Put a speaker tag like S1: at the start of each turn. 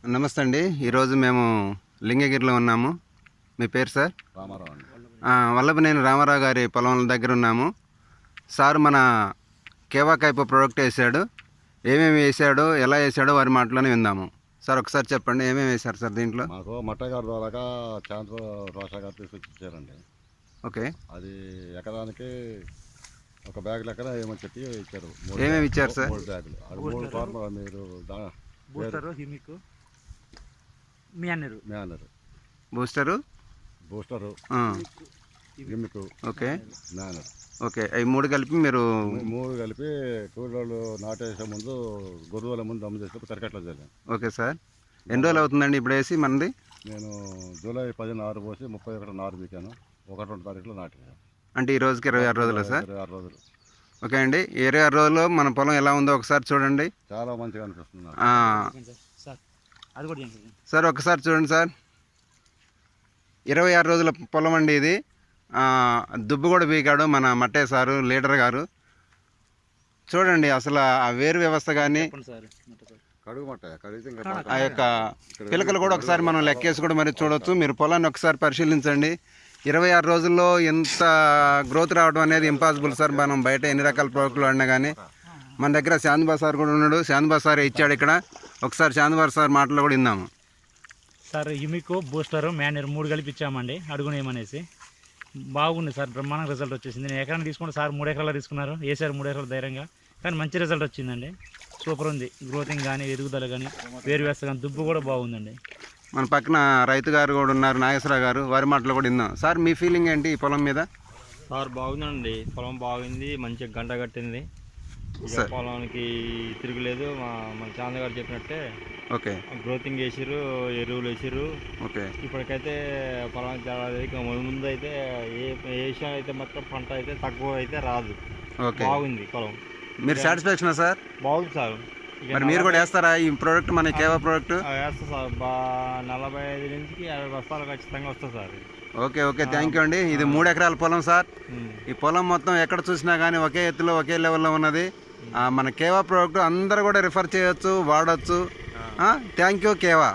S1: నమస్తే అండి. ఈరోజు మేము లింగగిరిలో ఉన్నాము. మీ పేరు సార్?
S2: రామారావు అండి.
S1: వల్లభనేని రామారావు గారి పొలం దగ్గర ఉన్నాము. సార్ మన కేవా కైపో ప్రోడక్ట్ వేసాడు. ఏమేమి వేసాడో, ఎలా వేసాడో వారి మాటలోనే విందాము. సార్ ఒకసారి చెప్పండి, ఏమేమి వేశారు సార్ దీంట్లో?
S2: మాకు మట్టయ్య గారి ద్వారా ఛాన్స్ రోషా గారు తీసుకొచ్చి ఇచ్చారండి.
S1: ఓకే,
S2: అది ఎకరానికి ఒక బ్యాగ్ లెక్కన ఏమని చెప్పి ఇచ్చారు.
S1: ఏమేమి ఇచ్చారు సార్?
S2: 3 బ్యాగులు. అది 3 ఫార్మ్ మీరు
S3: booster, gimmick, manner,
S1: booster,
S2: gimmick,
S1: okay,
S2: manner.
S1: Okay, అవి 3 కలిపి మీరు
S2: 3 కలిపి కూలీలు నాటేసే ముందు గొర్రెల ముందు దమ్ము చేసి కరికట్లో చల్లాను.
S1: Okay sir. ఎన్ని రోజులు అవుతుందండి ఇప్పుడు వేసి మనది?
S2: నేను జూలై 10 నారు పోసి 31 నారు పీకాను. 1-2 తారీఖులో నాటాను.
S1: అంటే ఈ రోజుకి 26 రోజులు సార్?
S2: 26 రోజులు.
S1: ఓకే అండి, 26 రోజుల్లో మన పొలం ఎలా ఉందో ఒకసారి చూడండి.
S2: చాలా మంచిగా అనిపిస్తుంది.
S1: సార్ ఒకసారి చూడండి సార్, 26 రోజుల పొలం అండి ఇది. దుబ్బు కూడా పీకాడు మన మట్టయ్య సారు, లీడర్ గారు. చూడండి అసలు ఆ వేరు వ్యవస్థ కానీ ఆ యొక్క పిలకలు కూడా ఒకసారి మనం లెక్కేసి కూడా మరి చూడవచ్చు. మీరు పొలాన్ని ఒకసారి పరిశీలించండి. 26 రోజుల్లో ఎంత గ్రోత్ రావడం అనేది ఇంపాసిబుల్ సార్. మనం బయట ఎన్ని రకాల ప్రోడక్ట్లు వాడినా కానీ. మన దగ్గర శాంతిబా సార్ కూడా ఉన్నాడు. శాంతిబా సార్ ఇచ్చాడు ఇక్కడ. ఒకసారి శాంతిబా సార్ మాటలు కూడా విందాము.
S3: సార్ హిమిక్, బూస్టరు, మ్యానర్ 3 కలిపి ఇచ్చామండి అడుగునేమనేసి. బాగుంది సార్, బ్రహ్మాండంగా రిజల్ట్ వచ్చింది. నేను ఎకరాన్ని తీసుకుంటే సార్ 3 ఎకరాలు తీసుకున్నారు, వేసారు 3 ఎకరాలు ధైర్యంగా. కానీ మంచి రిజల్ట్ వచ్చిందండి. సూపర్ ఉంది. గ్రోతింగ్ కానీ, ఎదుగుదల కానీ, వేరు వేస్త కానీ, దుబ్బు కూడా బాగుందండి.
S1: మన పక్కన రైతు గారు కూడా ఉన్నారు, నాగేశ్వరరావు గారు. వారి మాటలు కూడా విందాం. సార్ మీ ఫీలింగ్ ఏంటి ఈ పొలం మీద?
S4: సార్ బాగుందండి, పొలం బాగుంది, మంచిగా గంట కట్టింది. పొలానికి తిరుగులేదు. మన చాంద గారు చెప్పినట్టే
S1: ఓకే,
S4: గ్రోతింగ్ వేసిర్రు, ఎరువులు వేసిర్రు.
S1: ఓకే,
S4: ఇప్పటికైతే పొలానికి ముందు అయితే ఏ విషయం అయితే మాత్రం పంట అయితే తక్కువ అయితే రాదు.
S1: ఓకే,
S4: బాగుంది పొలం.
S1: మీరు సాటిస్ఫాక్షనా సార్?
S4: బాగుంది సార్.
S1: మరి మీరు కూడా వేస్తారా ఈ ప్రోడక్ట్, మన కేవా ప్రోడక్ట్?
S4: వేస్తా సార్. 45 నుంచి 50 బస్తాలు ఖచ్చితంగా వస్తుంది sir.
S1: Okay, okay, thank you అండి. ఇది 3 ఎకరాల పొలం సార్. ఈ పొలం మొత్తం ఎక్కడ చూసినా కానీ ఒకే ఎత్తులో, ఒకే లెవెల్లో ఉన్నది. మన కేవా ప్రోడక్ట్ అందరూ కూడా రిఫర్ చేయొచ్చు, వాడచ్చు. Thank you కేవా.